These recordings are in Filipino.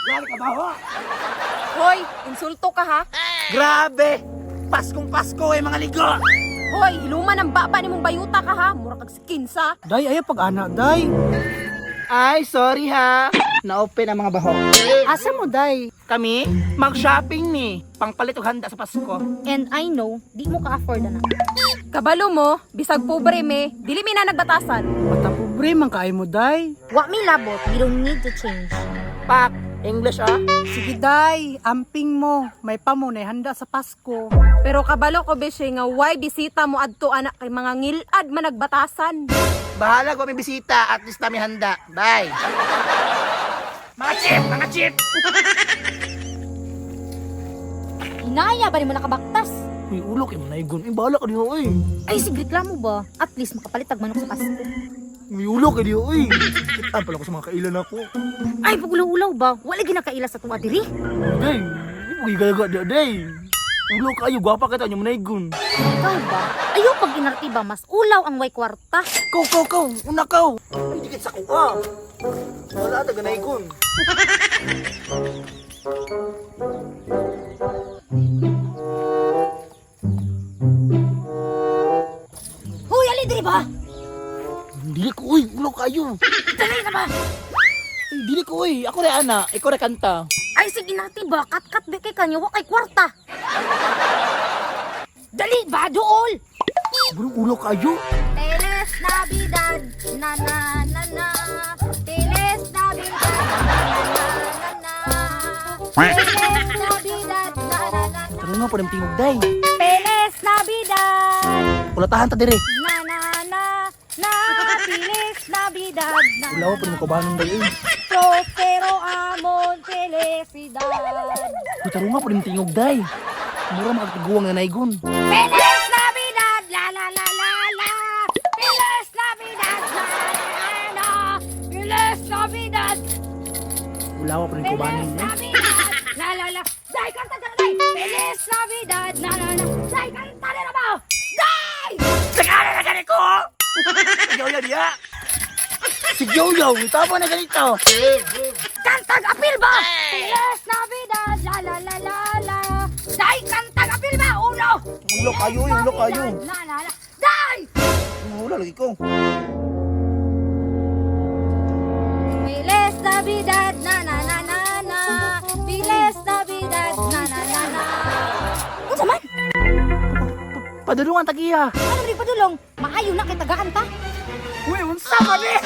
Grabe ka ba, ho? Hoy, insulto ka ha? Grabe! Paskong Pasko mga ligo! Hoy, hiluman ang baba ni mong bayuta ka ha? Mura kag skinsa. Day, ayaw pag-ana, day. Ay, sorry ha. Na-open ang mga baho. Asa mo, day? Kami, mag-shopping ni. Pangpalit og handa sa Pasko. And I know, di mo ka-afford na. Kabalo mo, bisag pobre me, dili mi na nagbatasan. Mata pobre, man kaay mo, day. Wa mi labot, we don't need to change. Pak, English ah. Sige, day, amping mo. May pamunay handa sa Pasko. Pero kabalo ko beshe nga why bisita mo adto anak kay mga ngilad man nagbatasan. Bahala ko may bisita, at least kami handa. Bye! Mga chip! Mga chip! Inaya ba ni mo nakabaktas? Uy, ulo kay manaygon. Bahala ka diho, oy. Ay, sige reklamo ba? At least makapalit tag manok sa Pasko. Uy, ulo kay diho, oy. Kitaan pala ko sa mga kailan ako. Ay, pagulaw-ulaw ba? Wala ginakaila sa tuwa diri. Day, uy, galaga dia, day. Ulo kayo, gwapa kita nyo manaygon. Ikaw ba? Ayaw pag inarti ba mas ulaw ang way kwarta. Kaw, una kaw. Ay, dikit sa kuha. Wala ata ganaygon. Hoy, ali diri ba? Dili ko, uy, ulo kayo. Dali na ba? Ay, dili ko, uy. Ako rin, ana. Ikaw rin kanta. Ay, sige natin ba? Kat-kat be kay kanyo, wa kay kwarta. Dali ba, dool? Bro, ulo kayo. Teles Navidad, na na na na. Teles Navidad, na na na na. Teles Navidad, na na na na. Ano nga po ng tingog, day? Teles Navidad, Ulatahan ta dire. na na na na. Teles Navidad, na Ulaw po ng kabahanon, day. Prospero amon felicidad. Uy, taro nga po ng tingog, day. Mura makakiguwang na naigon. Feliz Navidad, la la la la la. Feliz Navidad, la la la la. Feliz Navidad, Ulaw po ng kabahanon, Feliz day. Navidad, la la la. Dai, kanta na dai. Feliz Navidad, la la la. Dai, kanta na ba? Dai! Sagana na gani ko! Yaw diya! Si Yo-Yo, tama na ganito. Kantag apil ba? Feliz Navidad, la la la la la. Dai, kantag apil ba? Uno. Ulo kayo, ulo kayo. La la la. Dai! Wala lagi ko. Feliz Navidad, na na na na na. Feliz Navidad, na na na na. Unsa man? Padulungan tagiya. Ano rin padulong? Maayo na kay tagakanta. Uy, unsa man eh?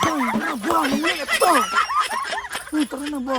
Buang, buang, ito. Uy, tara na ba?